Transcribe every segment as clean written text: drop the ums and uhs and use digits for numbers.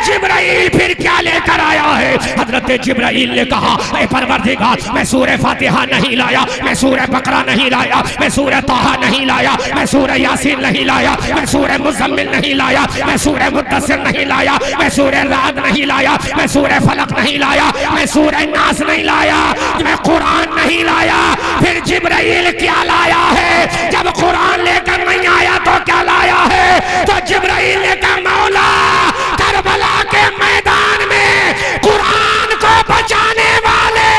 जिब्राइल फिर क्या लेकर आया है? हजरत जिब्राइल ने कहा, ऐ परवरदिगार, मैं सूरह फातिहा नहीं लाया, मैं सूरह बकरा नहीं लाया, मैं सूरह ताहा नहीं लाया, मैं सूरह यासीन नहीं लाया, मैं सूरह मुज़म्मिल नहीं लाया, मैं सूरह मुद्दस्सिर नहीं लाया, मैं सूरह राद नहीं लाया, मैं सूरह फलक नहीं लाया, मैं सूरह नास नहीं लाया, मैं कुरान नहीं लाया। फिर जिब्राइल क्या लाया है? जब कुरान लेकर नहीं आया तो क्या लाया है? तो जिब्राइल ने कहा, मौला करबला के मैदान में कुरान को बचाने वाले,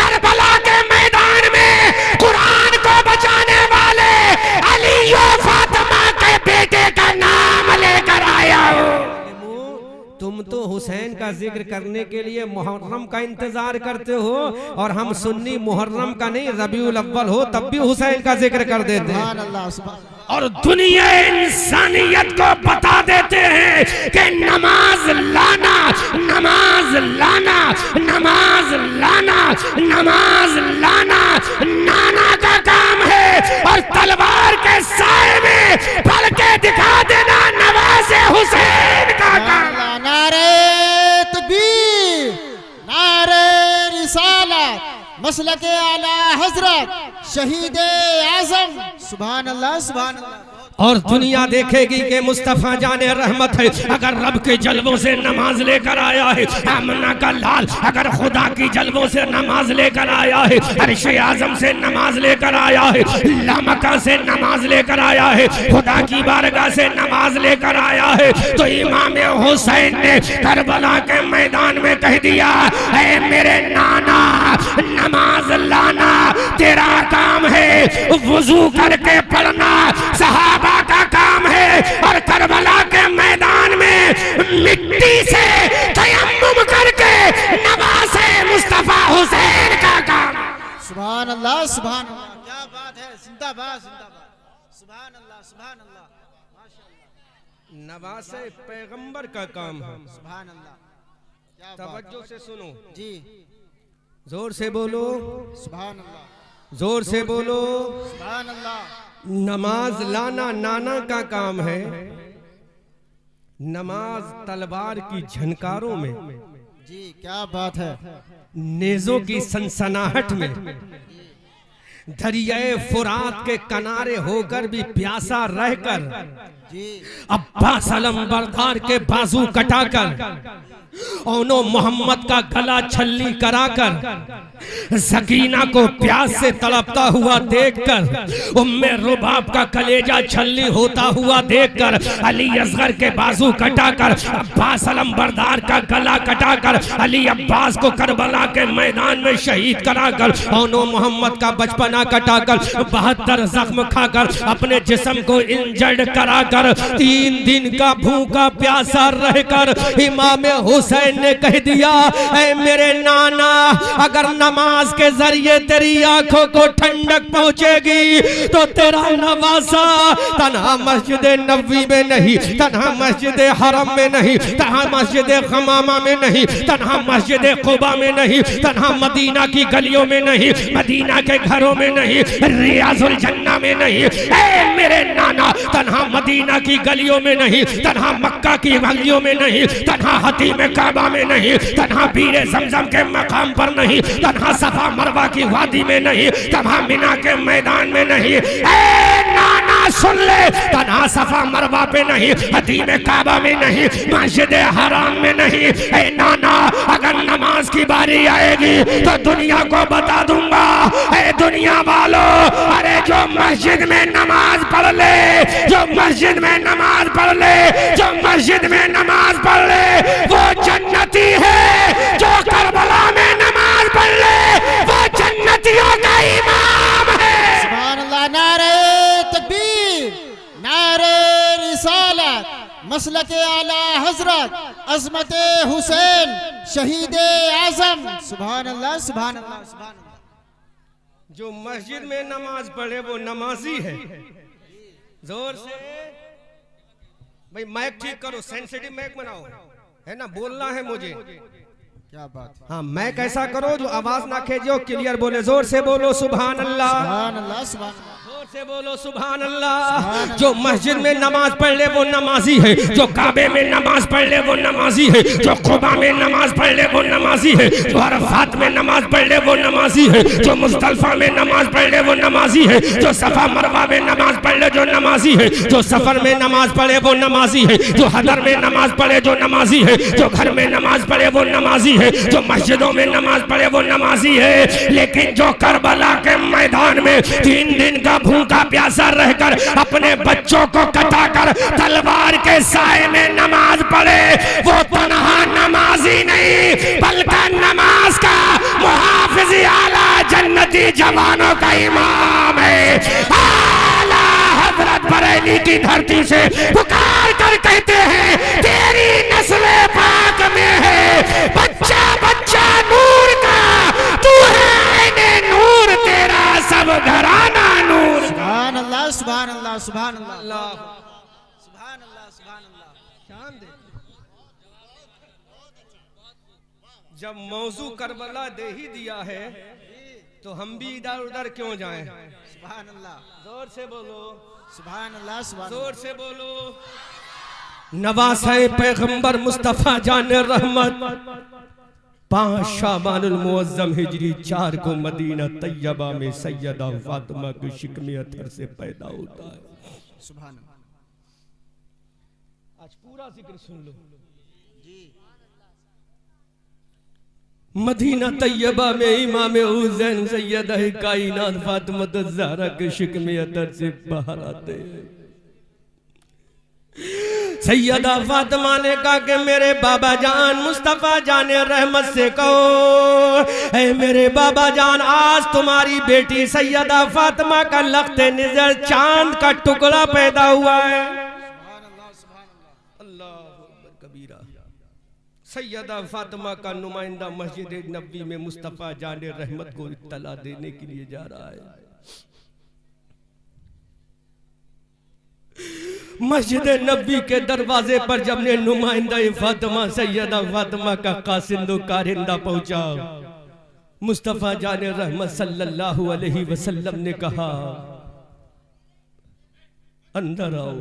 करबला के मैदान में कुरान को बचाने वाले अली और फातिमा के बेटे का नाम लेकर आया हूं। तुम तो हुसैन का जिक्र करने के लिए मुहर्रम का इंतजार करते हो, और हम सुन्नी मुहर्रम का नहीं, रबीउल अव्वल हो तब भी हुसैन का जिक्र कर देते हैं। और दुनिया इंसानियत को बता देते हैं कि नमाज लाना, नमाज लाना, नमाज लाना, नमाज लाना नाना का काम है, और तलवार के साए में पल के दिखा देना नवाज़े हुसैन का काम। नारे तकबीर, नारे रिसालत, मसलके आला हजरत शहीद आजम, सुभान अल्लाह, सुभान अल्लाह। और दुनिया देखेगी कि मुस्तफा जाने रहमत है, अगर रब के जलवों से नमाज लेकर आया है। आमना का लाल अगर खुदा की जलवों से नमाज लेकर आया है, अर्शे आजम से नमाज लेकर आया है, लामका से नमाज लेकर आया है, खुदा की बारगाह से नमाज लेकर आया है, तो इमाम हुसैन ने करबला के मैदान में कह दिया, ऐ मेरे नाना नमाज लाना तेरा काम है, वुजू करके पढ़ना सहाबा का काम है, और करबला के मैदान में मिट्टी से तयम्मुम करके नवाज़े मुस्तफा हुसैन का काम। सुभान अल्लाह, सुभान अल्लाह, क्या बात है, जिंदाबाद जिंदाबाद, सुभान अल्लाह, सुभान अल्लाह, माशाअल्लाह। नवाज़े पैगंबर का काम है, सुभान अल्लाह। तवज्जो से सुनो जी, जोर से बोलो, सुभान अल्लाह, जोर से बोलो। सुभान अल्लाह। नमाज लाना नाना का काम है, नमाज तलवार की झनकारों में, जी क्या बात है, नेज़ों की सनसनाहट में, दरियाए फुरात के किनारे होकर भी प्यासा रहकर, अब्बास अलंबरदार के बाजू कटाकर, ओनो मोहम्मद का गला छल्ली कराकर, सकीना को प्यास से तड़पता हुआ देखकर, उम्मे रुबाब का कलेजा छल्ली होता हुआ देखकर, अली असगर के बाजू कटाकर, अब्बास अलंबरदार का गला कटाकर, अली अब्बास को करबला के मैदान में शहीद कराकर, ओनो मोहम्मद का बचपना कटाकर, 72 जख्म खाकर, अपने जिस्म को इंजर्ड कराकर, 3 दिन का भूखा प्यासा रहकर इमाम हुसैन ने कह दिया, ऐ मेरे नाना अगर नमाज के जरिए तेरी आंखों को ठंडक पहुंचेगी तो तेरा नवासा तन्हा मस्जिद नबवी में नहीं, तन्हा मस्जिद हरम में नहीं, तन्हा मस्जिद खमामा में नहीं, तन्हा मस्जिद कुबा में नहीं, तन्हा मदीना की गलियों में नहीं, मदीना के घरों में नहीं, रियाजुल जन्ना में नहीं, ऐ मेरे नाना तन्हा मदीना की गलियों में नहीं, तन्हा मक्का की गलियों में नहीं, तन्हा हतीम काबा में नहीं, तन्हा बीरे ज़मज़म के मकाम पर नहीं, तन्हा सफा मरवा की वादी में नहीं, तन्हा मिना के मैदान में नहीं, ऐ नाना सुन ले, तन्हा सफा मरवा पे नहीं, हतीम काबा में नहीं, मस्जिद हराम में नहीं। ऐ नाना अगर नमाज की बारी आएगी तो दुनिया को बता दूंगा, ऐ दुनिया वालों, अरे जो मस्जिद में नमाज पढ़ ले, जो मस्जिद में नमाज पढ़ ले, जो मस्जिद में नमाज पढ़ ले वो जन्नती है, जो करबला में नमाज पढ़ ले वो जन्नतियों का इमाम है। सुभान अल्लाह, नारे तकबीर, नारे रिसालत, मसलके आला हजरत अजमत हुसैन शहीद आजम, सुभान अल्लाह, सुभान अल्लाह, सुभान अल्लाह। जो मस्जिद में नमाज पढ़े वो नमाजी है। जोर से भाई माइक ठीक करो, सेंसिटिव माइक बनाओ, है ना, बोलना है मुझे। क्या बात है, हाँ माइक ऐसा करो जो आवाज ना खेजो, क्लियर बोले, जोर से बोलो सुभान अल्लाह, सुभान अल्लाह, सुभान अल्लाह। जोर से बोलो सुभान अल्लाह। जो मस्जिद में नमाज पढ़ ले वो नमाजी है, जो काबे में नमाज पढ़ ले वो नमाजी है, जो खुबा में नमाज पढ़ ले वो नमाजी है, जो अरफात में नमाज पढ़ ले वो नमाजी है, जो मुज़दलिफा में नमाज पढ़ ले वो नमाजी है, जो सफा मरवा में नमाज पढ़ ले जो नमाजी है, जो सफर में नमाज पढ़े वो नमाजी है, जो हदर में नमाज पढ़े जो नमाजी है, जो घर में नमाज पढ़े वो नमाजी है, जो मस्जिदों में नमाज पढ़े वो नमाजी है। लेकिन जो करबला के मैदान में 3 दिन का भूखा प्यासा रहकर अपने बच्चों को कटाकर तलवार के साए में नमाज पढ़े वो तन्हा नमाजी नहीं बल्कि नमाज का मुहाफिज आला जन्नती जवानों का इमाम है। आला हजरत बरेली की धरती से पुकार कर कहते हैं तेरी नस्ल पाक में है बच्चा बच्चा नूर का, तू है आईने नूर, तेरा सब घराना नूर। सुभान अल्लाह सुभान अल्लाह सुभान अल्लाह सुभान अल्लाह सुभान अल्लाह। शान दे। जब मौजू करबला दे ही दिया है तो हम भी इधर उधर क्यों जाएं? सुभान अल्लाह, जोर से बोलो सुभान अल्लाह, सुभान जोर से बोलो। नवासे पैगंबर मुस्तफा जान रहमत 5 शाबानुल मुअज्जम हिजरी 4 को मदीना तैयबा में सैयदा फातिमा के शिकमे अथर से पैदा होता है। सुभान अल्लाह। आज पूरा जिक्र सुन लो। जी मदीना तैयबा में इमाम हुसैन सैयदा कायनात फातिमा ज़हरा के शिकमे अतर से बाहर आते हैं। सैयदा फातिमा ने कहा कि मेरे बाबा जान मुस्तफा जाने रहमत से कहो ऐ मेरे बाबा जान आज तुम्हारी बेटी सैयदा फातिमा का लख्ते निजर चांद का टुकड़ा पैदा हुआ है। सुभान अल्लाह सुभान अल्लाह। अल्लाह अकबर कबीरा। सैयदा फातिमा का नुमाइंदा मस्जिद नबी में मुस्तफा जाने रहमत को इत्तला देने के लिए जा रहा है। मस्जिद नबी के दरवाजे पर जब ने नुमाइंदा फातिमा सैयदा फातिमा का कासिंदो कारिंदा पहुंचा, मुस्तफा जाने रहमत सल्लल्लाहु अलैहि वसल्लम ने कहा अंदर आओ।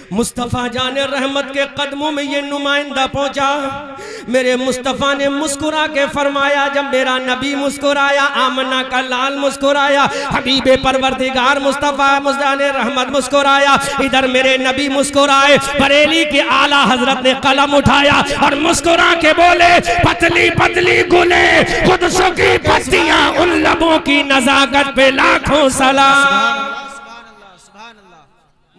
मुस्तफा जाने रहमत के कदमों में ये नुमाइंदा पहुंचा। मेरे मुस्तफा ने मुस्कुरा के फरमाया, जब मेरा नबी मुस्कुराया, आमना का लाल मुस्कुराया, हबीबे परवरदिगार मुस्तफा जाने रहमत मुस्कुराया, इधर मेरे नबी मुस्कुराए। बरेली के आला हजरत ने कलम उठाया और मुस्कुरा के बोले पतली पतली गुले खुदसों की पत्तियां उन लबों की नजाकत पे लाखों सलाम।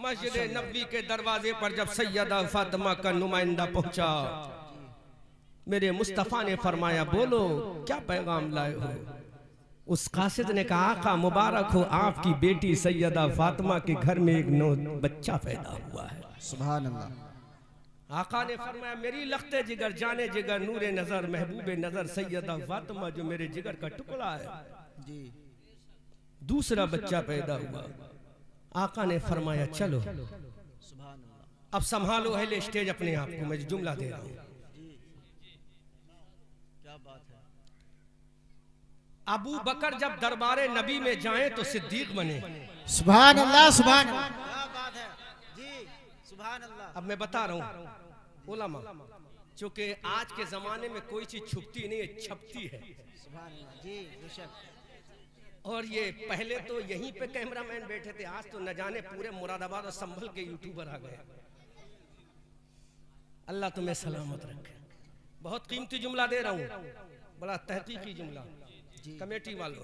मस्जिद नबी के दरवाजे पर जब सैयदा फातिमा का नुमाइंदा पहुंचा, मेरे मुस्तफा ने फरमाया बोलो क्या पैगाम लाए हो। उस कासिद ने कहा आका मुबारक हो आपकी बेटी सैयदा फातिमा के घर में एक नौ बच्चा पैदा हुआ है। सुभान अल्लाह। आका ने फरमाया मेरी लख्ते जिगर जाने जिगर नूरे नजर महबूबे नजर सैयदा फातिमा जो मेरे जिगर का टुकड़ा है जी। दूसरा बच्चा पैदा हुआ। आका ने फरमाया चलो अब संभालो अहले स्टेज अपने आप को, मैं जुमला दे रहा हूं। क्या बात है। अबू बकर जब दरबारे नबी में जाएं तो सिद्दीक बने। सुभान अल्लाह सुभान अल्लाह। क्या बात है जी। सुभान अल्लाह। अब मैं बता रहा हूं उलमा, चूंकि आज के जमाने में कोई चीज छुपती नहीं है, छपती है। सुभान अल्लाह जी बेशक। और ये पहले तो यहीं पे कैमरामैन बैठे थे, आज तो न जाने पूरे मुरादाबाद और संभल के यूट्यूबर आ गए। अल्लाह तुम्हें सलामत रखे। बहुत कीमती जुमला दे रहा हूं, बड़ा तहकीकी जुमला। कमेटी वालों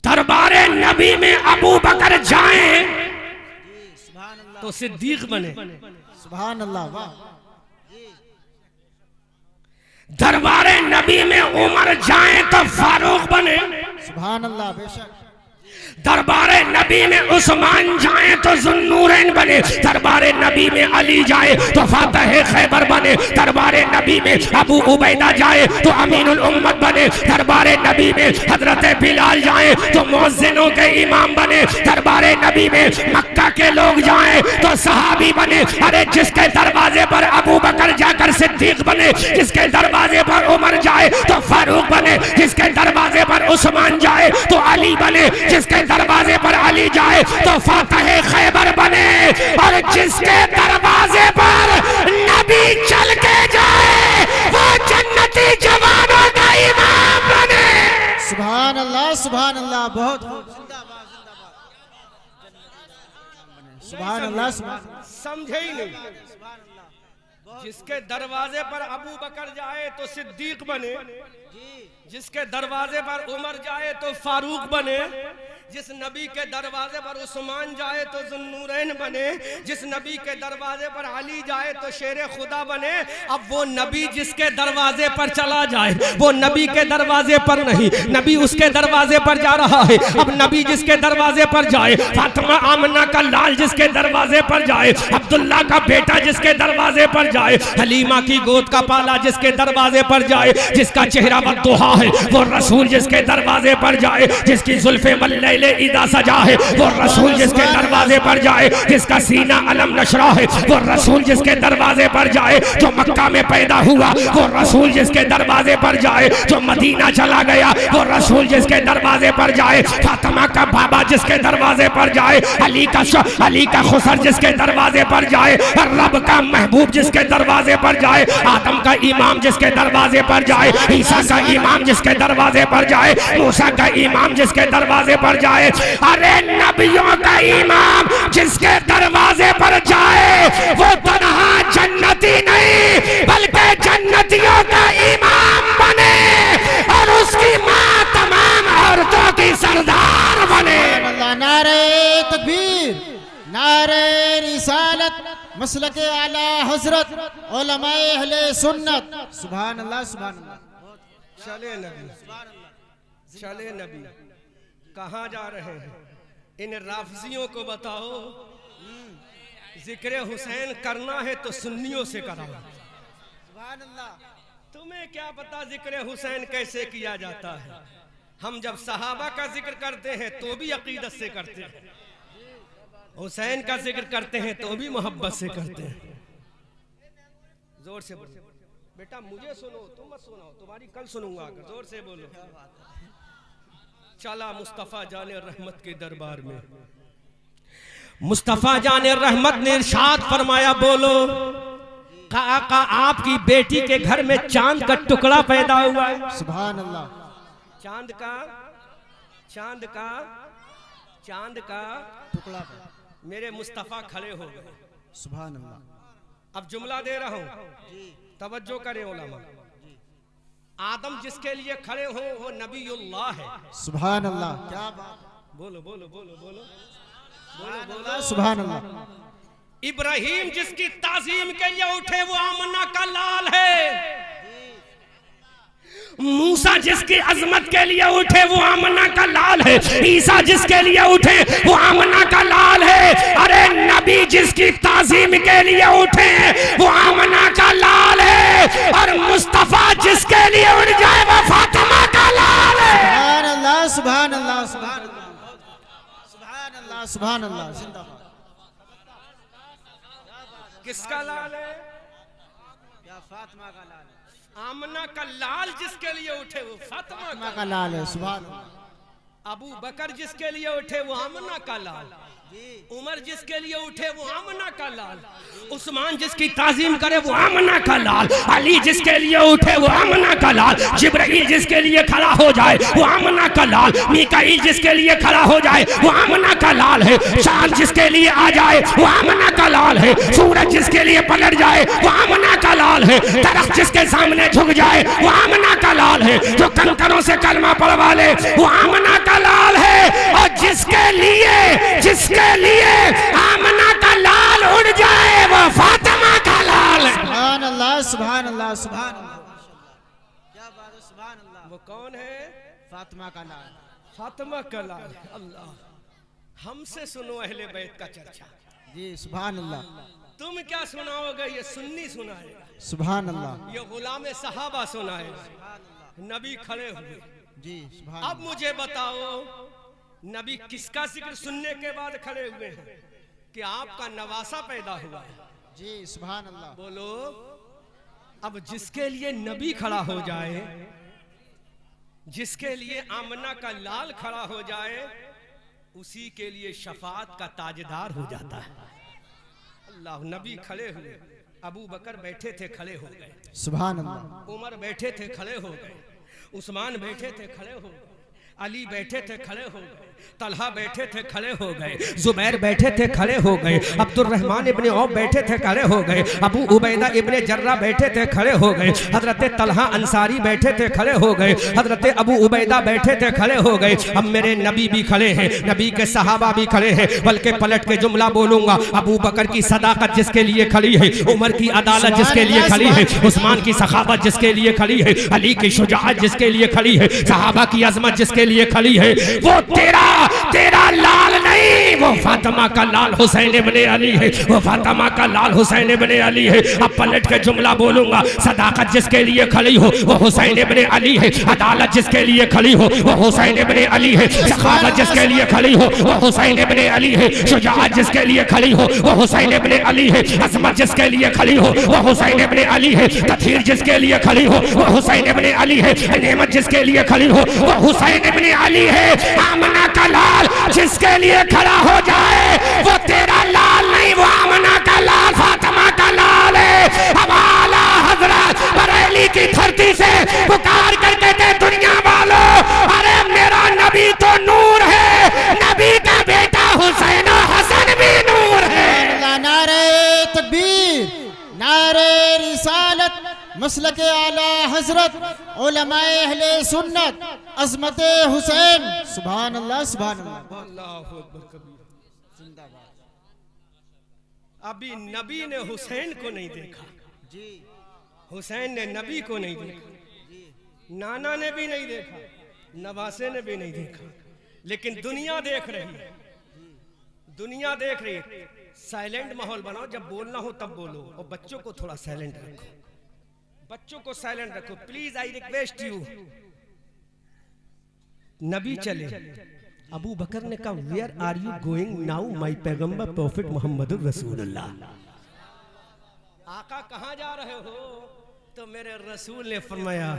दरबारे नबी में अबू बकर जाएं सुभान अल्लाह तो सिद्दीक बने। सुभान अल्लाह। वाह। दरबारे नबी में उमर जाएं तो फारूक बने। सुभान अल्लाह बेशक। दरबारे नबी में उस्मान जाए तो जुन्नूरैन बने, दरबारे नबी में अली जाए तो फातह खैबर बने, दरबारे नबी में अबू उबैदा जाए तो अमीनुल उम्मत बने, दरबारे नबी में हजरत बिलाल जाए तो मुअज्जिनों के इमाम बने, दरबारे नबी में मक्का के लोग जाए तो सहाबी बने। अरे जिसके दरवाजे पर अबू बकर जाकर सिद्दीक बने, जिसके दरवाजे पर उमर जाए तो फारूक बने, जिसके दरवाजे पर उस्मान जाए तो अली बने, जिसके दरवाजे पर अली जाए तो फातह खैबर बने, और जिसके दरवाजे पर नबी चल के जाए वो जन्नती जवानों का इमाम बने। सुभान अल्लाह सुभान अल्लाह। बहुत सुभान अल्लाह सुभान। समझे ही नहीं। जिसके दरवाजे पर अबू बकर जाए तो सिद्दीक बने, जिसके दरवाजे पर उमर जाए तो फारूक बने, जिस नबी के दरवाजे पर उस्मान जाए तो जुन्नूरैन बने, जिस नबी के दरवाजे पर अली जाए तो शेर खुदा बने। अब वो नबी जिसके दरवाजे पर चला जाए वो नबी के दरवाजे पर नहीं, नबी उसके दरवाजे पर जा रहा है। अब नबी जिसके दरवाजे पर जाए, फातिमा आमना का लाल जिसके दरवाजे पर जाए, अब्दुल्ला का बेटा जिसके दरवाजे पर जाए, हलीमा की गोद का पाला जिसके दरवाजे पर जाए, जिसका चेहरा बद्दुहा है वो रसूल जिसके दरवाजे पर जाए, जिसकी जुल्फे वल्लैल इदा सजा है वो रसूल जिसके दरवाजे पर जाए, जिसका सीना अलम नशरा है वो रसूल जिसके दरवाजे पर जाए, जो मक्का में पैदा हुआ वो रसूल जिसके दरवाजे पर जाए, जो मदीना चला गया वो रसूल जिसके दरवाजे पर जाए, फातिमा का बाबा जिसके दरवाजे पर जाए, अली का खुसर जिसके दरवाजे पर जाए, रब का महबूब जिसके दरवाजे पर जाए, आदम का इमाम जिसके दरवाजे पर जाए, ईसा का इमाम जिसके दरवाजे पर जाए, मूसा का इमाम जिसके दरवाजे पर जाए। अरे नबियों का इमाम जिसके दरवाजे पर जाए वो तन्हा जन्नती नहीं बल्कि जन्नतियों का इमाम बने, और उसकी माँ तमाम औरतों की सरदार बने। नारे तकबीर, नारे रिसालत, मसलके आला हजरत, उलमाए अहले सुन्नत। सुभान अल्लाह सुभान अल्लाह। चले नबी, चले नबी, कहाँ जा रहे हैं? इन राफजियों को बताओ जिक्र हुसैन करना है तो सुन्नियों से कराओ। सुभान अल्लाह। तुम्हें क्या पता जिक्र हुसैन कैसे किया जाता है? हम जब सहाबा का जिक्र करते हैं तो भी अकीदत से करते हैं, हुसैन का जिक्र करते हैं तो भी मोहब्बत से करते हैं। जोर से बोलो बेटा, मुझे सुनो, तुम मत सुनाओ, तुम्हारी कल सुनूंगा। जोर से बोलो। चला मुस्तफा जाने रहमत के दरबार में, मुस्तफा जाने रहमत ने इरशाद फरमाया, बोलो का आपकी बेटी के घर में चांद का टुकड़ा पैदा हुआ है। सुभान अल्लाह। चांद का टुकड़ा मेरे मुस्तफा खड़े हो गए। सुभान अल्लाह। अब जुमला दे रहा हूं, तवज्जो करें उलमा। आदम जिसके लिए खड़े हो वो नबीउल्लाह है। सुभान अल्लाह। क्या बात। बोलो बोलो बोलो बोलो बोलो। सुभान अल्लाह। इब्राहिम जिसकी ताजीम के लिए उठे वो आमना का लाल है। मूसा जिसकी अजमत के लिए उठे वो आमना का लाल है। ईसा जिसके लिए उठे वो आमना का लाल है। अरे नबी जिसकी ताजीम के लिए उठे वो आमना का लाल है, और मुस्तफा जिसके लिए उठ जाए वो फातिमा का लाल है। सुभान अल्लाह सुभान अल्लाह सुभान अल्लाह सुभान अल्लाह सुभान अल्लाह। जिंदाबाद। किसका लाल है? क्या फातिमा का लाल है। आमना का लाल जिसके लिए उठे वो फातिमा का लाल है। सुभान अल्लाह। अबू बकर जिसके लिए उठे वो आमना का लाल, उमर जिसके लिए उठे वो आमना का लाल, उस्मान जिसकी ताजीम करे वो आमना का लाल, अली जिसके लिए उठे वो आमना का लाल, जिब्राइल जिसके लिए खड़ा हो जाए वो आमना का लाल, मीकाईल जिसके लिए खड़ा हो जाए वो आमना का लाल है, चांद जिसके लिए आ जाए वो आमना का लाल है, सूरज जिसके लिए पलट जाए वो आमना का लाल है, दरख्त जिसके सामने झुक जाए वो आमना का लाल है, जो कंकरों से कलमा पढ़वा ले वो आमना का लाल है, और जिसके लिए आमना का लाल उड़ जाए वो फातिमा का लाल है। सुभान अल्लाह सुभान अल्लाह सुभान अल्लाह। क्या बात है। सुभान अल्लाह। वो कौन है? फातिमा का लाल। फातिमा का लाल। अल्लाह, हमसे सुनो अहले बैत का चर्चा। जी सुभान अल्लाह। तुम क्या सुनाओगे? ये सुन्नी सुनाएगा। सुभान अल्लाह। ये गुलाम सहाबा सुनाएगा। नबी खड़े हुए। जी सुभान अब मुझे बताओ, नबी किसका जिक्र सुनने के बाद खड़े हुए हैं? कि आपका नवासा पैदा हुआ है। जी सुभान अल्लाह। बोलो, अब जिसके लिए नबी खड़ा हो जाए, जिसके लिए आमना का लाल खड़ा हो जाए, उसी के लिए शफाअत का ताजदार हो जाता है। अल्लाह, नबी खड़े हुए, अबू बकर बैठे थे, खड़े हो गए। सुभान अल्लाह। उमर बैठे थे, खड़े हो गए। उस्मान बैठे थे, खड़े हो गए। अली बैठे थे, खड़े हो गए। तलहा बैठे थे, खड़े हो गए। जुबैर बैठे थे, खड़े हो गए। अब्दुर्रहमान इब्ने औफ बैठे थे, खड़े हो गए। अबू उबैदा इब्ने जर्रा बैठे थे, खड़े हो गए। हजरत तलहा अंसारी बैठे थे, खड़े हो गए। हजरत अबू उबैदा बैठे थे, खड़े हो गए। अब मेरे नबी भी खड़े हैं, नबी के सहाबा भी खड़े हैं। बल्कि पलट के जुमला बोलूंगा, अबू बकर की सदाकत जिसके लिए खड़ी है, उमर की अदालत जिसके लिए खड़ी है, उस्मान की सखावत जिसके लिए खड़ी है, अली की शुजाअत जिसके लिए खड़ी है, सहाबा की अजमत जिसके लिए खड़ी है, वो तेरा लाल नहीं, वो फातिमा का लाल हुसैन इब्ने अली है। वो फातिमा का लाल हुसैन इब्ने अली है। अब पलट के जुमला बोलूंगा, सदाकत जिसके लिए खड़ी हो वो हुसैन इब्ने अली है। अदालत जिसके लिए खड़ी हो वो हुसैन इब्ने अली है। सखावत जिसके लिए खड़ी हो वो हुसैन इब्ने अली है। शुजाअत जिसके लिए खड़ी हो वो हुसैन इब्ने अली है। अजमत जिसके लिए खड़ी हो वो हुसैन इब्ने अली है। तथहीर जिसके लिए खड़ी हो वो हुसैन इब्ने अली है। नेमत जिसके लिए खड़ी हो वो हुसैन इब्ने अली है। आमना का लाल जिसके लिए खड़ा हो जाए, वो तेरा लाल नहीं, वो आमना का लाल, फातिमा का लाल है। अब आला हजरत बरेली की धरती से पुकार कर कहते, दुनिया वालों, अरे मेरा नबी तो नूर है, नबी का बेटा हुसैन हसन भी नूर है। नारे तकबीर, नारे रिसालत, मसलक आला हजरत, उलमाए अहले सुन्नत, अजमत हुसैन। सुभान अल्लाह, सुभान अल्लाह। अल्लाहु अकबर कबीर। जिंदाबाद। अभी नबी ने हुसैन को नहीं देखा। जी। हुसैन ने नबी को नहीं देखा, नाना ने भी नहीं देखा, नवासे ने भी नहीं देखा, लेकिन दुनिया देख रही है। दुनिया देख रही है। साइलेंट माहौल बनाओ, जब बोलना हो तब बोलो, और बच्चों को थोड़ा साइलेंट रखो। बच्चों को साइलेंट रखो प्लीज, आई रिक्वेस्ट यू। नबी चले। अबू बकर ने कहा, where are you going now my पैगंबर प्रॉफिट मोहम्मद रसूलुल्लाह। आका कहाँ जा रहे हो? तो मेरे रसूल ने फरमाया,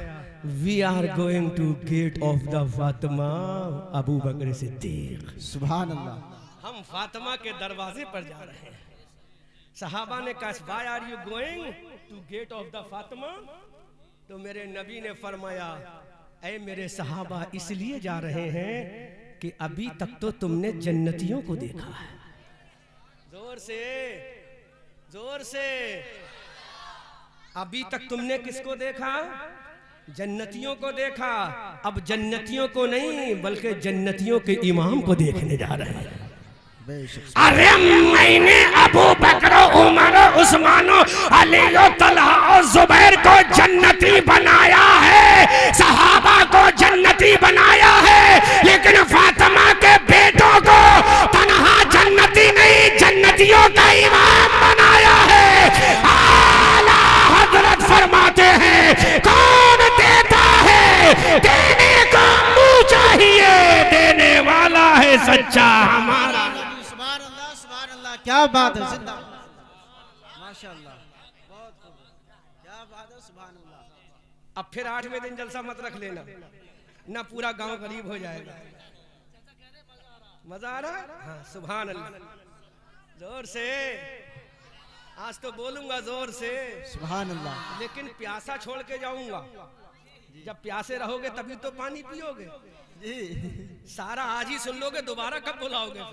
we are going to gate of the Fatima Abu Bakr Siddiq. सुभान अल्लाह। हम फातिमा के दरवाजे पर जा रहे हैं। सहाबा ने कहा, why are you going to gate of the Fatima? तो मेरे नबी ने फरमाया, ऐ मेरे सहाबा, इसलिए जा रहे हैं कि अभी तक तो तुमने जन्नतियों को देखा है। जोर से, जोर से। अभी तक तुमने किसको देखा? जन्नतियों को देखा। अब जन्नतियों को नहीं, बल्कि जन्नतियों के इमाम को देखने जा रहे हैं। अरे मैंने अबू बकर, उमर, उस्मान, अली, तलहा और जुबैर को जन्नती बनाया है, सहाबा को जन्नती बनाया है, लेकिन फातिमा के बेटों को तन्हा जन्नती नहीं, जन्नतियों का इमाम बनाया है। आला हजरत फरमाते हैं, कौन देता है? देने को मुंह चाहिए, देने वाला है सच्चा हमारा। क्या बात है, जिंदाबाद, माशाअल्लाह, बहुत खूब, क्या बात है, सुभान अल्लाह। अब फिर 8वें दिन जलसा मत रख लेना, ना पूरा गांव गरीब हो जाएगा। मजा आ रहा है? हाँ, सुभान अल्लाह। जोर से, आज तो बोलूंगा जोर से, सुभान अल्लाह। लेकिन प्यासा छोड़ के जाऊंगा। जब प्यासे रहोगे तभी तो पानी पियोगे। सारा आज ही सुन लोगे, दोबारा कब बुलाओगे?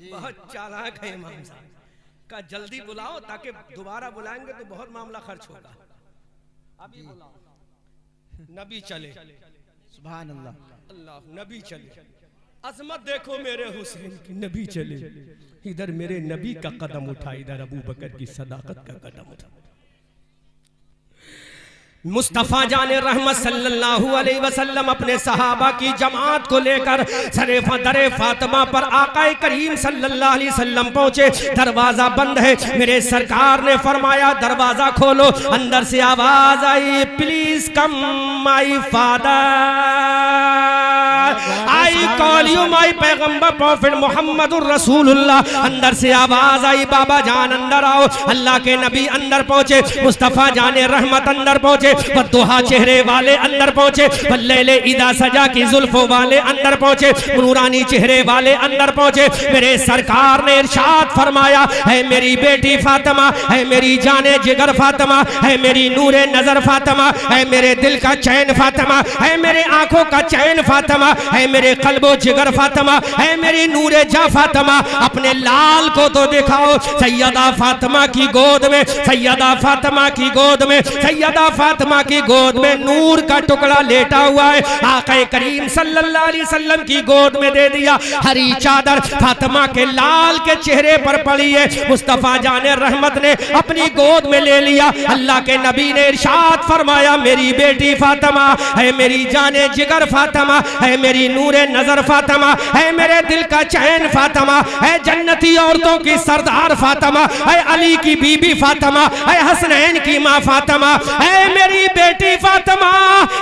बहुत चालाक है इमाम साहब का, जल्दी बुलाओ, ताकि दोबारा बुलाएंगे तो बहुत मामला खर्च होगा। अभी बुलाओ। नबी चले। सुभान अल्लाह। अल्लाह, नबी चले। अजमत देखो मेरे हुसैन की। नबी चले, इधर मेरे नबी का कदम उठा, इधर अबू बकर की सदाकत का कदम उठा। मुस्तफ़ा जाने रहमत सल्लल्लाहु अलैहि वसल्लम अपने सहाबा की जमात को लेकर दरे फातिमा पर आकाए करीम सल्लल्लाहु अलैहि वसल्लम पहुंचे। दरवाजा बंद है, मेरे सरकार ने फरमाया दरवाजा खोलो। अंदर से आवाज आई, please come my father, I call you my पैगंबर प्रॉफिट मोहम्मदुर रसूलुल्लाह। अंदर से आवाज आई, बाबा जान अंदर आओ। अल्लाह के नबी अंदर पहुंचे, मुस्तफ़ा जाने रहमत अंदर पहुंचे, बद्दुहा चेहरे वाले अंदर पहुंचे, बल्लेले इदा सजा की जुल्फों वाले अंदर पहुंचे, नूरानी चेहरे वाले अंदर पहुंचे। मेरे सरकार ने इरशाद फरमाया, है मेरी बेटी फातिमा, है मेरी जाने जिगर फातिमा, है मेरी नूरे नजर फातिमा, है मेरे दिल का चैन फातिमा, है मेरे आंखों का चैन फातिमा, है मेरे कल्बो जिगर फातिमा, है मेरी नूरे जा फातिमा। अपने लाल को तो दिखाओ। सैयदा फातिमा की गोद में, सैयदा फातिमा की गोद में, सैयदा फातिमा की गोद में नूर का टुकड़ा लेटा हुआ है। आक़ा करीम सल्लल्लाहु अलैहि वसल्लम की गोद में दे दिया। हरी चादर फातिमा के लाल के चेहरे पर पड़ी है। मुस्तफ़ा जाने रहमत ने अपनी गोद में ले लिया। अल्लाह के नबी ने इरशाद फरमाया, मेरी बेटी फातिमा है, मेरी जाने जिगर फातिमा है, मेरी नूरे नजर फातिमा है, मेरे दिल का चैन फातिमा है, जन्नती औरतों की सरदार फातिमा है, अली की बीबी फातिमा है, हसनैन की माँ फातिमा है, मेरी बेटी फातिमा।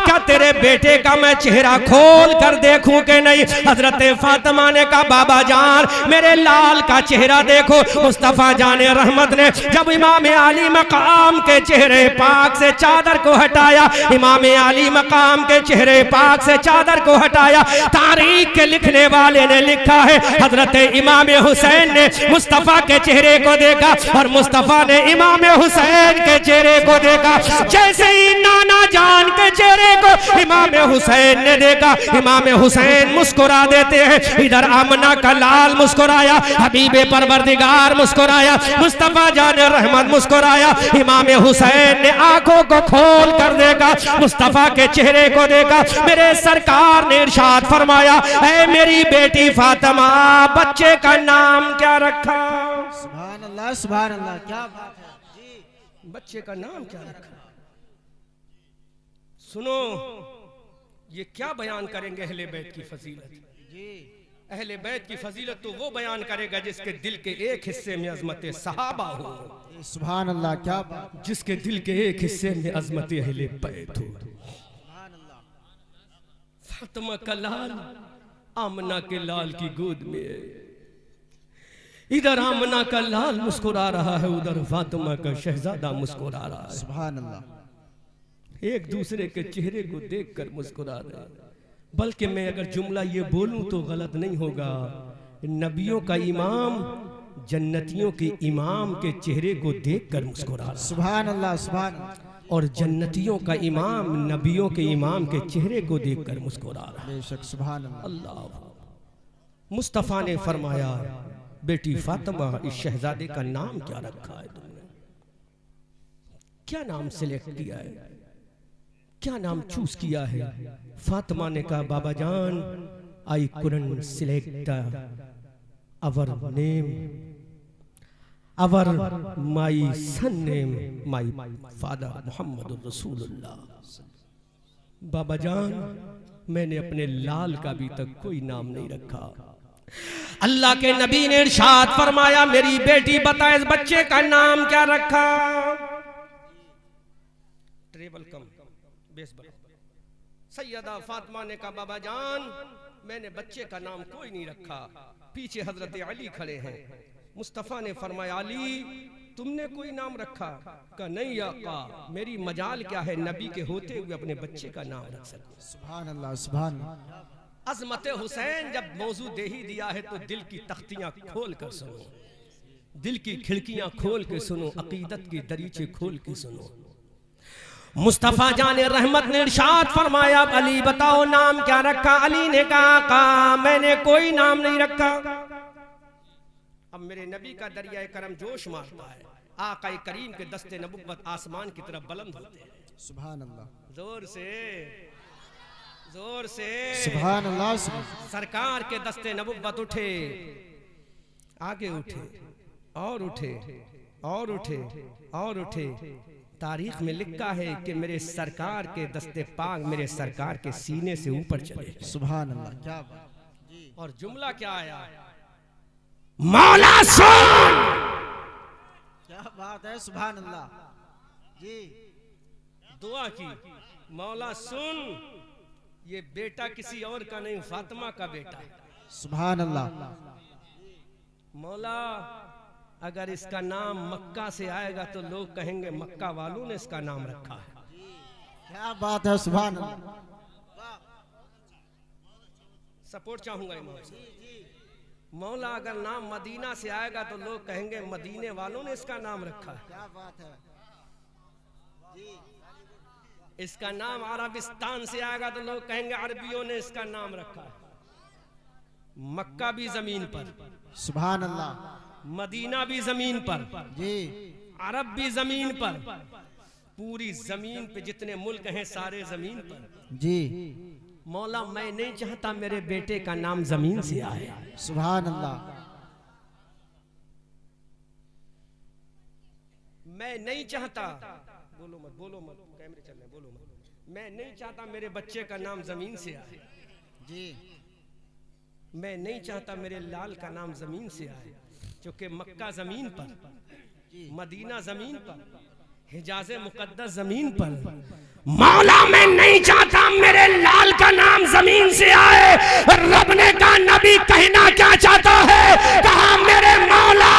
क्या तेरे बेटे का मैं चेहरा खोल कर देखूं कि नहीं? हजरत फातिमा ने कहा, बाबा जान मेरे लाल का चेहरा देखो। मुस्तफ़ा जाने रहमत ने जब इमाम अली मकाम के चेहरे पाक से चादर को हटाया, इमाम अली मकाम के चेहरे पाक से चादर को हटाया, तारीख के लिखने वाले ने लिखा है, हजरत इमाम हुसैन ने मुस्तफ़ा के चेहरे को देखा और मुस्तफ़ा ने इमाम हुसैन के चेहरे को देखा। जैसे ही नाना जान के चेहरे को इमाम हुसैन ने देखा, इमाम हुसैन मुस्कुरा देते हैं। इधर आमना का लाल मुस्कुराया, हबीबे परवरदिगार मुस्कुराया, मुस्तफ़ा जाने रहमत मुस्कुराया। इमाम हुसैन ने आंखों को खोल कर देखा, मुस्तफ़ा के चेहरे को देखा। मेरे सरकार ने इरशाद फरमाया, ऐ मेरी बेटी फातिमा, बच्चे का नाम क्या रखा? सुभान अल्लाह, सुभान अल्लाह, क्या बात है जी। बच्चे का नाम क्या रखा? सुनो, ये क्या बयान करेंगे अहले बैत की फजीलत जी। अहले बैत की फजीलत तो वो बयान करेगा जिसके दिल के एक हिस्से में अजमत सहाबा हो। सुभान अल्लाह, क्या बात। जिसके दिल के एक हिस्से में अजमत अहले बैत हो। फातिमा का लाल आमना के लाल की गोद में है। इधर आमना का लाल मुस्कुरा रहा है, उधर फातिमा का शहजादा मुस्कुरा रहा है। सुभान अल्लाह। एक दूसरे के चेहरे को देखकर मुस्कुरा रहे हैं। बल्कि मैं अगर जुमला ये बोलूं तो गलत नहीं होगा, नबियों का इमाम जन्नतियों के इमाम के चेहरे को देखकर मुस्कुरा रहा है। सुभान अल्लाह, सुभान अल्लाह। और जन्नतियों का इमाम नबियों के इमाम के चेहरे को देखकर मुस्कुरा रहा है। बेशक, सुभान अल्लाह। अल्लाह। मुस्तफ़ा ने फरमाया, बेटी फातिमा, इस शहजादे का नाम क्या रखा है तुमने? क्या नाम सिलेक्ट किया है? क्या नाम चूज किया है? फातिमा ने कहा, बाबा जान, I couldn't select our name, our my son name, my father Mohammed रसूलुल्लाह। बाबा जान, मैंने अपने लाल का अभी तक कोई नाम नहीं रखा। अल्लाह के नबी ने इरशाद फरमाया, मेरी बेटी बता इस बच्चे का नाम क्या रखा? ट्रेबल कम बेस बड़ा। सैयदा फातिमा ने कहा, बाबा जान, मैंने बच्चे का नाम कोई नहीं रखा। पीछे हजरत अली खड़े हैं। मुस्तफ़ा ने फरमाया, अली तुमने कोई नाम रखा? कहा नहीं आका, मेरी मजाल क्या है नबी के होते हुए अपने बच्चे का नाम रख सकते। सुभान अल्लाह, सुभान अल्लाह। अजमत हुसैन जब मौजू दे ही दिया है तो दिल की तख्तियां खोल कर सुनो, दिल की खिड़कियां खोल के सुनो, अकीदत की दरीचे खोल के सुनो। मुस्तफ़ा जाने रहमत ने इरशाद फरमाया, अली बताओ नाम क्या रखा? अली ने कहा, मैंने कोई नाम नहीं रखा। अब मेरे नबी का दरिया करम जोश मारता है। आका करीम के दस्ते नबुव्वत आसमान की तरफ बुलंद होते हैं। सुभान अल्लाह, जोर से, जोर से सुभान अल्लाह। सरकार के दस्ते नबुव्वत उठे, आगे उठे और उठे और उठे और उठे। तारीख में लिखा है कि मेरे सरकार के दस्ते पाक मेरे सरकार के सीने से ऊपर चले। सुभान अल्लाह, क्या बात जी। और जुमला क्या आया? मौला सुन, क्या बात है, सुभान अल्लाह जी। दुआ की, मौला सुन, ये बेटा किसी और का नहीं, फातिमा का बेटा है। सुभान अल्लाह। मौला अगर इसका नाम मक्का से आएगा तो लोग कहेंगे मक्का वालों ने इसका नाम रखा है। क्या बात है, सुभान अल्लाह। सपोर्ट चाहूंगा इमाम से। मौला अगर नाम मदीना से आएगा तो लोग कहेंगे मदीने वालों ने इसका नाम रखा है। क्या बात है जी। इसका नाम अरबिस्तान से आएगा तो लोग कहेंगे अरबियों ने इसका नाम रखा है। मक्का भी जमीन पर, सुभान अल्लाह। मदीना भी जमीन पर जी, अरब भी जमीन पर, पूरी जमीन पे जितने मुल्क हैं सारे जमीन पर जी। मौला मैं नहीं चाहता मेरे बेटे का नाम जमीन से आए। सुभान अल्लाह। मैं नहीं चाहता, बोलो मत, कैमरे चल रहे हैं, बोलो मत। मैं नहीं चाहता मेरे बच्चे का नाम जमीन से आए जी। मैं नहीं चाहता मेरे लाल का नाम जमीन से आए, क्योंकि मक्का जमीन पर, मदीना जमीन पर, हिजाज मुकद्दस जमीन पर। मौला मैं नहीं चाहता मेरे लाल का नाम जमीन से आए। रब ने कहा नबी कहना क्या चाहता है? कहा मेरे मौला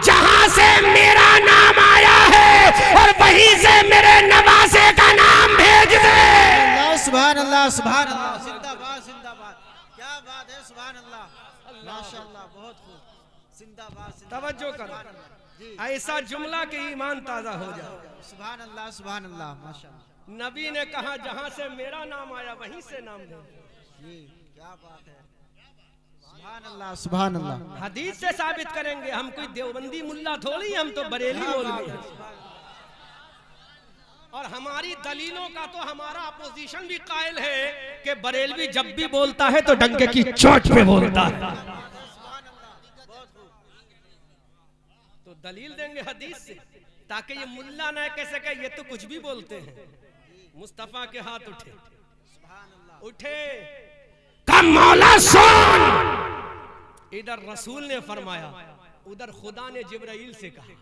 जहां से मेरा नाम आया है और वहीं से मेरे नवासे का नाम भेज दे। सुभान अल्लाह, सुभान अल्लाह, जिंदाबाद जिंदाबाद। क्या बात है, सुभान अल्लाह, माशाअल्लाह, बहुत खूब, जिंदाबाद। तवज्जो करो, ऐसा जुमला के ईमान ताजा हो जाए। सुभान अल्लाह, सुभान अल्लाह, माशाअल्लाह। नबी ने कहा जहां से मेरा नाम आया वहीं से नाम दे। जी, क्या बात है, सुभान अल्लाह, सुभान अल्लाह। हदीस से साबित करेंगे, हम कोई देवबंदी मुल्ला थोड़ी, हम तो बरेली मौलवी हैं। और हमारी दलीलों का तो हमारा अपोजिशन भी कायल है कि बरेलवी जब भी बोलता है तो डंके की चोट पे बोलता है। तो दलील देंगे हदीस से, ताकि ये मुल्ला ना कह सके ये तो कुछ भी बोलते हैं। मुस्तफा के हाथ उठे, उठे, कम मौला सुन। इधर रसूल ने फरमाया, उधर खुदा ने जिब्राइल से कहा,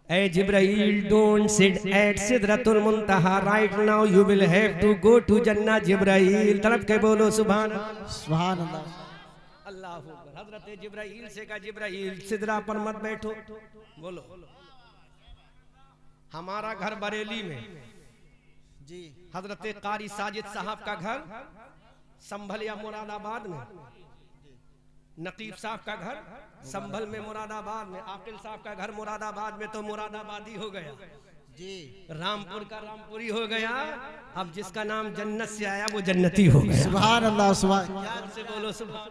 ए जिब्राइल डोंट सिट एट सिदरतुल मुंतहा right now, you will have to go to जन्नत। जिब्राइल तरफ के बोलो सुभान सुभान अल्लाह, अल्लाह अकबर। हजरत जिब्राइल से कहा जिब्राइल सिदरा पर मत बैठो। बोलो, हमारा घर बरेली में जी। हजरत कारी साजिद साहब का घर संभल या मुरादाबाद में, नकीब साहब का घर संभल में मुरादाबाद में, आकिल साहब का घर मुरादाबाद में, तो मुरादाबादी हो गया जी। रामपुर का रामपुरी हो गया। अब जिसका नाम जन्नत से आया वो जन्नती हो गया। सुभान अल्लाह, सुभान। जोर से बोलो सुभान,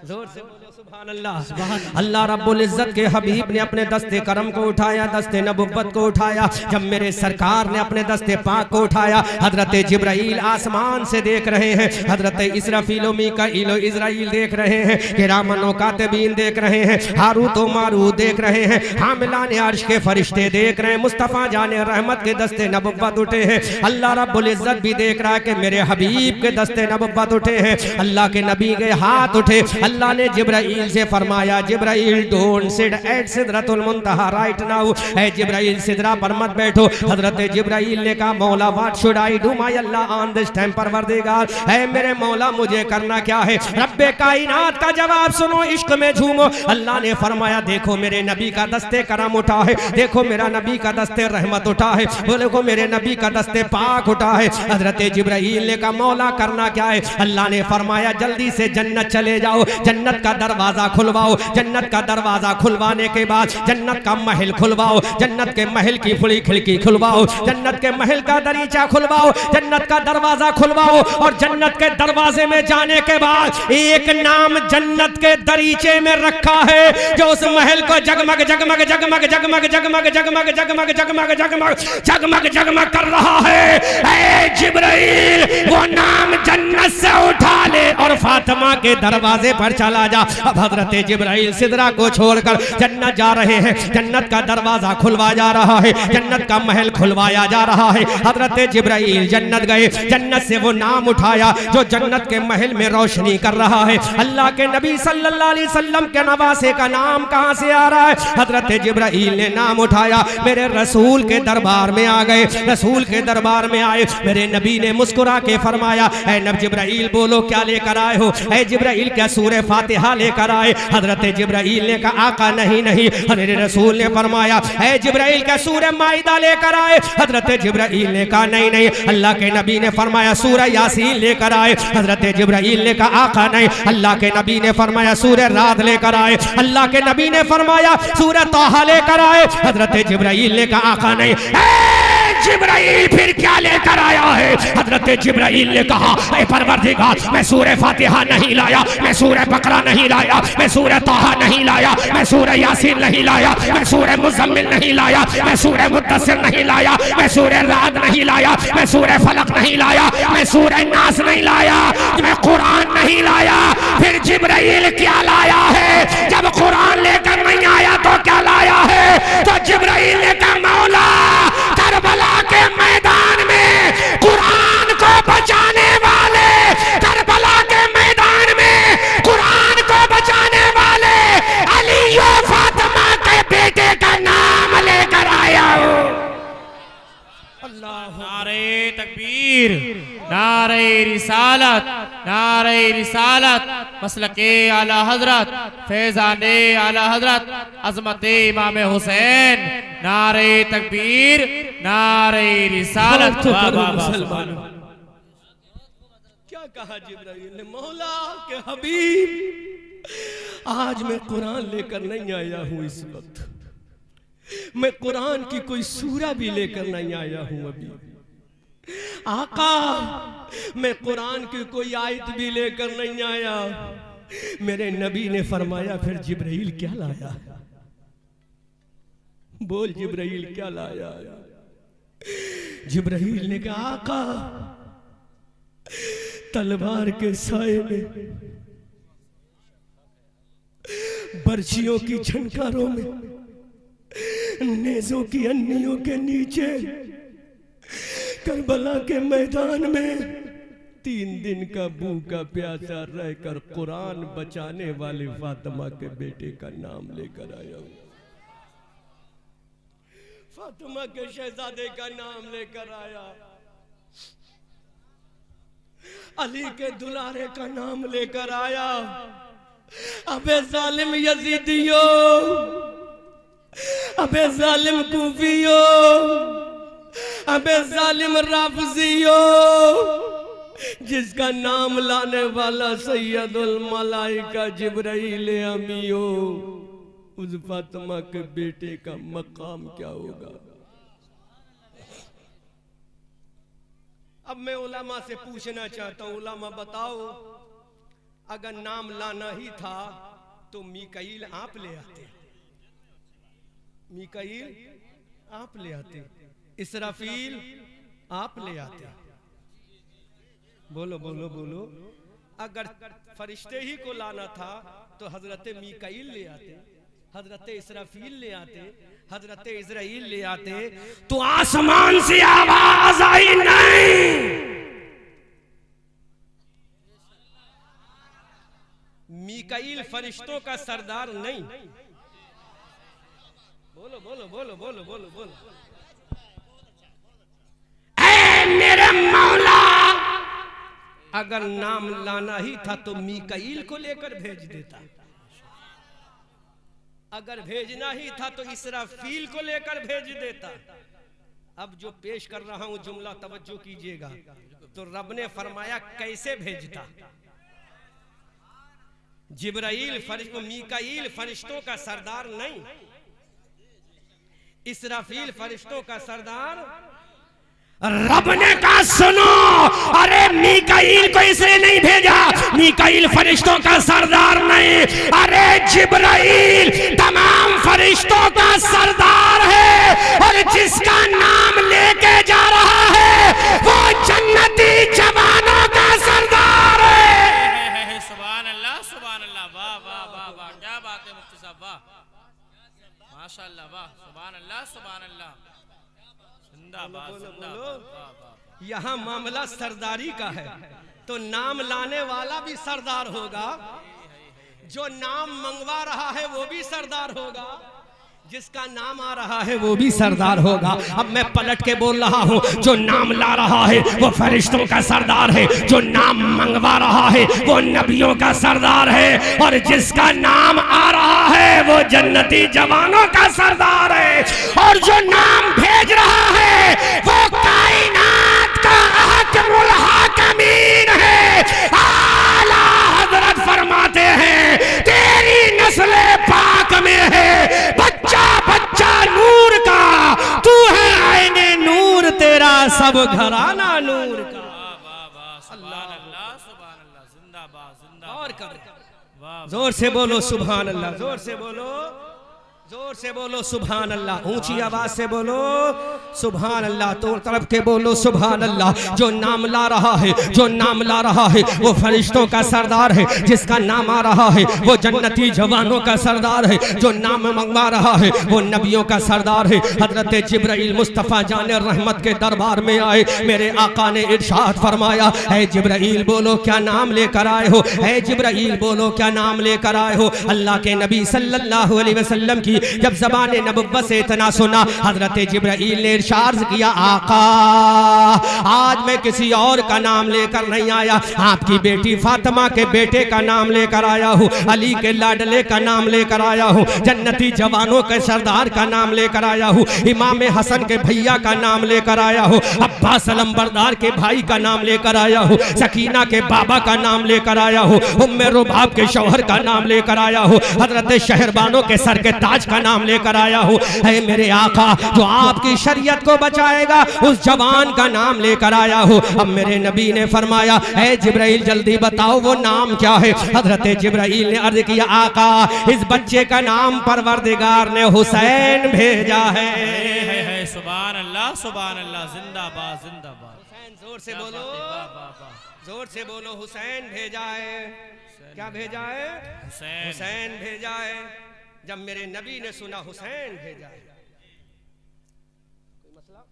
जोर से बोलो सुभान अल्लाह। अल्लाह रब्बुल इज्जत के हबीब ने अपने दस्ते करम को उठाया, दस्ते नबुव्वत को उठाया। जब मेरे सरकार ने अपने दस्ते पाक को उठाया, हजरत जिब्राइल आसमान से देख रहे हैं, हजरत इसराफील व मीकाईल व इज़राइल देख रहे हैं, किरामन व कातिबीन देख रहे हैं, हारूत व मारूत देख रहे हैं, हामिलाने अर्श के फरिश्ते देख रहे हैं, मुस्तफा जाने रहमत के दस्ते नबुव्वत उठे हैं। अल्लाह रब्बुल इज्जत भी देख रहा है कि मेरे हबीब के दस्ते नबुव्वत उठे हैं, अल्लाह के नबी के हाथ उठे। अल्लाह ने जिब्राइल से फरमाया जिब्राइल डोंट सिट एट सिदरतुल मुंतहा राइट नाउ, ए जिब्राइल सिदरा पर मत बैठो। हजरत जिब्राइल ने कहा मौला what should I do my अल्लाह ऑन दिस टाइम परवरदिगार, है मेरे मौला मुझे करना क्या है? रब्बे कायनात का जवाब सुनो, इश्क में झूमो। अल्लाह ने फरमाया देखो मेरे नबी का दस्ते करम उठा है, देखो मेरा नबी का दस्ते रहमत उठा है, बोले को मेरे नबी का दस्ते पाक उठा है। हजरत जिब्राइल ने कहा मौला करना क्या है? अल्लाह ने फरमाया जल्दी से जन्नत चले जाओ, जन्नत का दरवाजा खुलवाओ। जन्नत का दरवाजा खुलवाने के बाद जन्नत का महल खुलवाओ, जन्नत के महल की खुली खिड़की खुलवाओ, जन्नत के महल का दरीचा खुलवाओ, जन्नत का दरवाजा खुलवाओ। और जन्नत के दरवाजे में जाने के बाद एक नाम जन्नत के दरीचे में रखा है, जो उस महल को जगमग जगमग जगमग जगमग जगमग जगमग जगमग जगमग जगमग जगमग जगमग जगमग कर रहा है। ऐ जिब्राइल वो नाम जन्नत से उठा ले और फातिमा के दरवाजे पर चला जा। अब हजरत जिब्राइल सिदरा को छोड़कर जन्नत जा रहे हैं। जन्नत का दरवाजा खुलवा जा रहा है, जन्नत का महल खुलवाया जा रहा है। हजरत जिब्राइल जन्नत गए, जन्नत से वो नाम उठाया जो जन्नत के महल में रोशनी कर रहा है। अल्लाह के नबी सल्लल्लाहु अलैहि वसल्लम के नवासे का नाम कहां से आ रहा है? हजरत जिब्राइल ने नाम उठाया, मेरे रसूल के दरबार में आ गए। रसूल के दरबार में आए, मेरे नबी ने मुस्कुरा के फरमाया, ऐ नबी जिब्राइल बोलो क्या लेकर आए हो? ऐ जिब्राइल क्या सूरह फातिहा लेकर आए? हजरत जिब्राइल ने कहा आका नहीं नहीं। मेरे रसूल ने फरमाया, ऐ जिब्राइल क्या सूरह माइदा लेकर आए? हजरत जिब्राइल ने कहा नहीं नहीं। अल्लाह के नबी ने फरमाया सूरह यासीन लेकर आए। हजरत जिब्राइल ने कहा आका नहीं। अल्लाह के नबी ने फरमाया सूरह राद लेकर आए। अल्लाह के नबी ने फरमाया सूरह तोहा लेकर आए। हजरत जिब्राइल ने कहा आका नहीं। जिब्राइल फिर क्या लेकर आया है? हजरत जिब्राइल ने कहा, ऐ परवरदिगार मैं सूरह फातिहा नहीं लाया, मैं सूरह बकरा नहीं लाया, मैं सूरह तोहा नहीं लाया, मैं सूरह यासीन नहीं लाया, मैं सूरह मुज़म्मिल नहीं लाया, मैं सूरह मुद्दस्सिर नहीं लाया, मैं सूरह राद नहीं लाया, मैं सूरह फलक नहीं लाया, मैं सूरह नास नहीं लाया, मैं कुरान नहीं लाया। फिर जिब्राइल क्या लाया है? जब कुरान लेकर नहीं आया तो क्या लाया है? तो जिब्राइल ने कहा मौला करबला के मैदान में कुरान को बचाने वाले, करबला के मैदान में कुरान को बचाने वाले अली और फातिमा के बेटे का नाम लेकर आया हूं। अल्लाह नारे तकबीर, नारे रिसालत, नारे रिसालत, मसलके आला हजरत, फैजाने आला हजरत, अजमते इमाम हुसैन, नारे तकबीर, नारे रिसालत। मुसलमानों क्या कहा जिब्राइल ने? मौला के हबीब आज मैं कुरान लेकर नहीं आया हूं। इस वक्त मैं कुरान की कोई सूरा भी लेकर नहीं आया हूं। अभी आका मैं कुरान की कोई आयत भी लेकर नहीं आया। मेरे नबी ने फरमाया फिर जिब्राइल क्या लाया? बोल जिब्राइल क्या लाया? जिब्राइल ने कहा आका तलवार के साए में, बर्छियों की झनकारों में, नेज़ों की अन्नियों के नीचे, करबला के मैदान में 3 दिन का भूखा प्यासा रहकर कुरान बचाने वाले फातिमा के बेटे का नाम लेकर आया हूं। फातिमा के शहजादे का नाम लेकर आया, अली के दुलारे का नाम लेकर आया। अबे जालिम यजीदियो, अबे जालिम कूफियो, अबे जालिम राफजियो, जिसका नाम लाने वाला सैयदुल मलाइका जिब्राइल अमीयो, उस फातिमा के बेटे का मकाम क्या होगा? अब मैं उलमा से पूछना चाहता हूं, उलमा बताओ अगर नाम लाना ही था तो मीकाईल आप ले आते, मीकाईल आप ले आते, इसराफील आप ले आते। बोलो बोलो बोलो। अगर फरिश्ते ही को लाना था तो हजरत मीकाईल ले आते, हजरत इसराफील ले आते, हजरत इजराइल ले आते, तो आसमान से आवाज आई नहीं। मीकाईल फरिश्तों का सरदार नहीं। बोलो बोलो बोलो बोलो बोलो बोलो। ऐ मेरे मौला अगर नाम लाना ही था तो मीकाईल को लेकर भेज देता, अगर भेजना ही था तो इसराफील को लेकर भेज देता। अब जो पेश कर रहा हूं जुमला तवज्जो कीजिएगा, तो रब ने फरमाया कैसे भेजता। जिब्राइल मीकाईल फरिश्तों का सरदार नहीं, इसराफील फरिश्तों का सरदार। रब ने कहा सुनो, अरे मीकाईल को इसलिए नहीं भेजा, मीकाईल फरिश्तों का सरदार नहीं, अरे जिब्राइल तमाम फरिश्तों का सरदार है, और जिसका सुभान अल्लाह सुभान अल्लाह जिंदाबाद जिंदाबाद वाह वाह यहाँ मामला सरदारी का है तो नाम लाने वाला भी सरदार होगा, जो नाम मंगवा रहा है वो भी सरदार होगा, जिसका नाम आ रहा है वो भी सरदार होगा। अब मैं पलट के बोल रहा हूँ, जो नाम ला रहा है वो फरिश्तों का सरदार है, जो नाम मंगवा रहा है वो नबियों का सरदार है, और जिसका नाम आ रहा है वो जन्नती जवानों का सरदार है, और जो नाम भेज रहा है वो कायनात का अहकमुल हाकिमीन है। आला हजरत फरमाते हैं तेरी नस्ल पाक में है बच्चा बच्चा नूर का, तू है आईने नूर तेरा सब घराना नूर का। सुभान अल्लाह जिंदाबाद जिंदाबाद और कर जोर से बोलो सुभान अल्लाह, जोर से बोलो, जोर से बोलो सुभान अल्लाह, ऊंची आवाज से बोलो सुभान अल्लाह, तो तरफ के बोलो सुभान अल्लाह। जो नाम ला रहा है, जो नाम ला रहा है वो फरिश्तों का सरदार है, जिसका नाम आ रहा है वो जन्नती जवानों का सरदार है, जो नाम मंगवा रहा है वो नबियों का सरदार है। हजरत जिब्राइल मुस्तफ़ा जाने रहमत के दरबार में आए, मेरे आका ने इरशाद फरमाया, है जिब्राइल बोलो क्या नाम लेकर आए हो, है जिब्राइल बोलो क्या नाम लेकर आए हो। अल्लाह के नबी सल्लल्लाहु अलैहि वसल्लम की जब ज़बान नबुव्वत से इतना सुना, हजरत जिब्राइल ने इरशाद किया, आका आज मैं किसी और का नाम लेकर नहीं आया, आपकी बेटी फातिमा के बेटे का नाम लेकर आया हूँ, अली के लाडले का नाम लेकर आया हूँ, जन्नती जवानों के सरदार का नाम लेकर आया हूँ, इमाम हसन के भैया का नाम लेकर आया हूँ, अब्बास अलंबरदार के भाई का नाम लेकर आया हूँ, सकीना के बाबा का नाम लेकर आया हूँ, उम्मे रुबाब के शौहर का नाम लेकर आया हूँ, हजरत शहरबानों के सर के ताज का नाम लेकर आया हूँ। है मेरे आका जो आपकी शरीयत को बचाएगा उस जवान का नाम लेकर आया हूँ। अब मेरे नबी ने फरमाया, है जिब्राइल जल्दी बताओ वो नाम क्या है। हजरत जिब्राइल ने अर्ज किया, आका इस बच्चे का नाम परवरदिगार ने हुसैन भेजा है। सुभान अल्लाह जिंदाबाद जिंदाबाद। हुसैन जोर से बोलो, जोर से बोलो, हुसैन भेजा है। क्या भेजा है? हुसैन भेजा है। जब मेरे नबी ने सुना हुसैन भेजा है, कोई मसला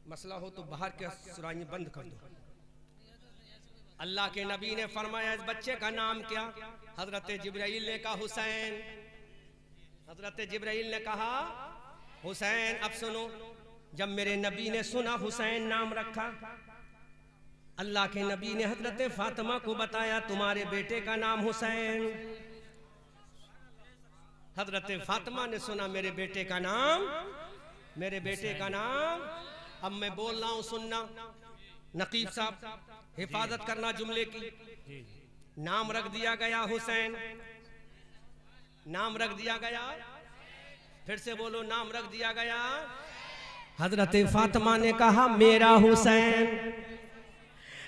मसला हो तो बाहर के सुराही बंद कर दो। अल्लाह के नबी ने फरमाया, इस बच्चे का नाम क्या? हजरत जिब्राइल ने कहा हुसैन। हजरत जिब्राइल ने कहा हुसैन। अब सुनो, जब मेरे नबी ने सुना हुसैन नाम रखा, अल्लाह के नबी ने हजरत फातिमा को बताया, तुम्हारे बेटे का नाम हुसैन। हजरत फातिमा ने सुना मेरे बेटे का नाम, मेरे बेटे का नाम। अब मैं बोल रहा हूं, सुनना नकीब साहब, हिफाजत करना जुमले की। नाम रख दिया गया हुसैन, नाम रख दिया गया, फिर से बोलो, नाम रख दिया गया। हजरत फातिमा ने कहा मेरा हुसैन।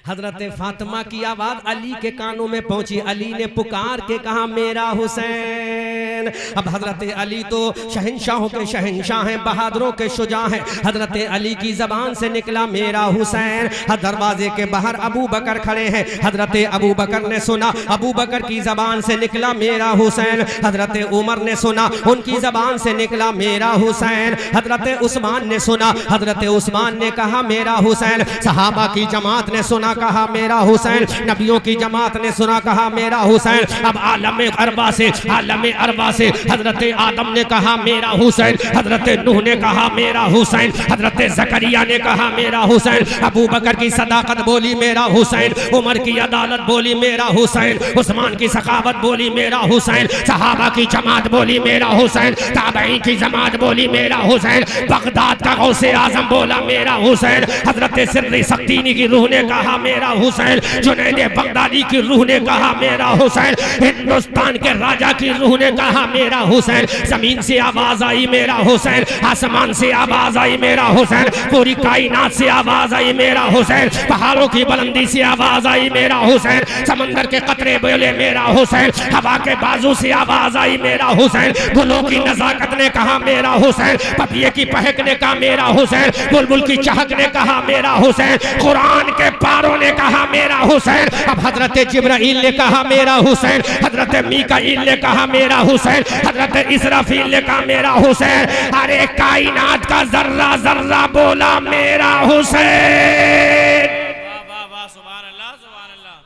हजरत फातिमा की आवाज अली के कानों में पहुंची, अली ने पुकार के कहा मेरा हुसैन। अब हजरत अली तो शहंशाहों के शहंशाह हैं, बहादुरों के शुजा हैं। हजरत अली की जबान से निकला मेरा हुसैन। दरवाजे के बाहर अबू बकर खड़े हैं, हजरत अबू बकर ने सुना, अबू बकर की जबान से निकला मेरा हुसैन। हजरत उमर ने सुना, उनकी जबान से निकला मेरा हुसैन। हजरत उस्मान ने सुना, हजरत उस्मान ने कहा मेरा हुसैन। सहाबा की जमात ने सुना, कहा मेरा हुसैन। नबियों की जमात ने सुना, कहा मेरा हुसैन। अब आलम अरबा से, आलम अरबा से हजरत आदम ने कहा मेरा हुसैन, हजरत नूह ने कहा मेरा हुसैन, हजरत जकरिया ने कहा मेरा हुसैन। अबू बकर की सदाकत बोली मेरा हुसैन, उमर की अदालत बोली मेरा हुसैन, उस्मान की सखावत बोली मेरा हुसैन, सहाबा की जमात बोली मेरा हुसैन, ताबईन की जमात बोली मेरा हुसैन, बगदाद का गौसे आजम बोला मेरा हुसैन, हजरत सिर्री सक्तीनी की रूह ने कहा मेरा हुसैन, जुनैद बगदादी की रूह ने कहा मेरा हुसैन, हिंदुस्तान के राजा की रूह ने कहा मेरा हुसैन। जमीन से आवाज आई मेरा हुसैन, आसमान से आवाज आई मेरा हुसैन, पूरी कायनात से आवाज आई मेरा हुसैन, पहाड़ों की बुलंदी से आवाज आई मेरा हुसैन, समंदर के कतरे बोले मेरा हुसैन, हवा के बाजू से आवाज आई मेरा हुसैन, गुलों की नजाकत ने कहा मेरा हुसैन, पपिये की पहक ने कहा मेरा हुसैन, बुलबुल की चहक ने कहा मेरा हुसैन, कुरान के पारों ने कहा मेरा हुसैन। अब हजरत जिब्राइल ने कहा मेरा हुसैन, हजरत मीकाईल ने कहा मेरा हुसैन, हुसैन। हजरत इसराफील ने कहा मेरा हुसैन। अरे कायनात का जर्रा जर्रा बोला मेरा हुसैन। वाह वाह वाह, सुभान अल्लाह सुभान अल्लाह।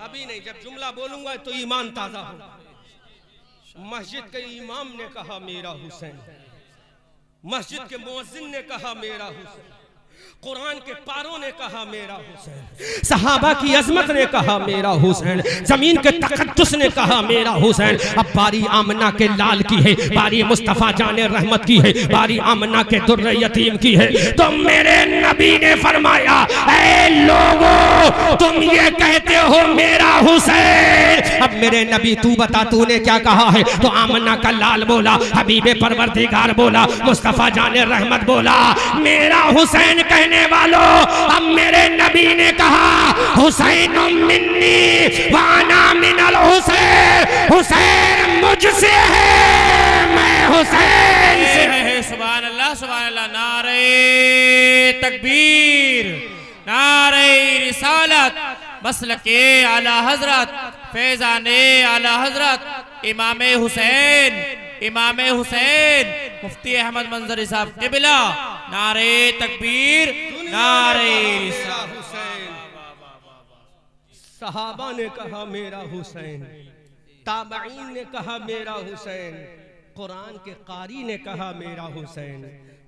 अभी नहीं, जब जुमला बोलूंगा तो ईमान ताजा हो। मस्जिद के इमाम ने कहा मेरा हुसैन, मस्जिद के मुअज्जिन ने कहा मेरा हुसैन, कुरान के पारों ने कहा मेरा हुसैन, सहाबा की अजमत ने कहा मेरा हुसैन, जमीन के तकद्दुस ने कहा मेरा हुसैन। अब बारी आमना के लाल की है, बारी मुस्तफा जाने रहमत की है, बारी आमना के दुर्र यतीम की है। तो मेरे नबी ने फरमाया ऐ लोगों तुम ये कहते हो मेरा हुसैन, अब मेरे नबी तू बता तूने क्या कहा है। तो आमना का लाल बोला, हबीबे परवरदिगार बोला, मुस्तफा जाने रहमत बोला मेरा हुसैन कहने वालों। अब मेरे नबी ने कहा हुसैन मिन्नी वाना मिनल हुसैन, हुसैन मुझसे है मैं हुसैन से है। सुभान अल्लाह सुभान अल्लाह। नारे तकबीर, नारे रिसालत, मसलके आला हजरत, फैजाने आला हजरत इमाम हुसैन, इमाम हुसैन मुफ्ती अहमद मंजरी साहब क़िबला। नारे तकबीर, नारे हुसैन। सहाबा ने कहा मेरा हुसैन, ताबईन ने कहा मेरा हुसैन, कुरान के कारी ने कहा मेरा हुसैन,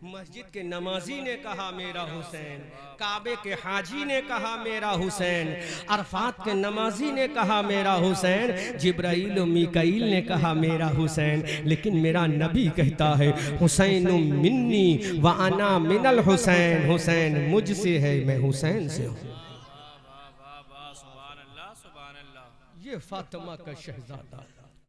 मस्जिद के नमाजी ने कहा मेरा हुसैन, काबे के हाजी ने कहा मेरा हुसैन, अरफात के नमाजी ने कहा मेरा हुसैन, जिब्राइल और मीकाईल ने कहा मेरा हुसैन। लेकिन मेरा नबी कहता है हुसैन मिन्नी व अना मिनल हुसैन, हुसैन मुझसे है मैं हुसैन से हूँ। सुभान अल्लाह सुभान अल्लाह। ये फातिमा का शहजादा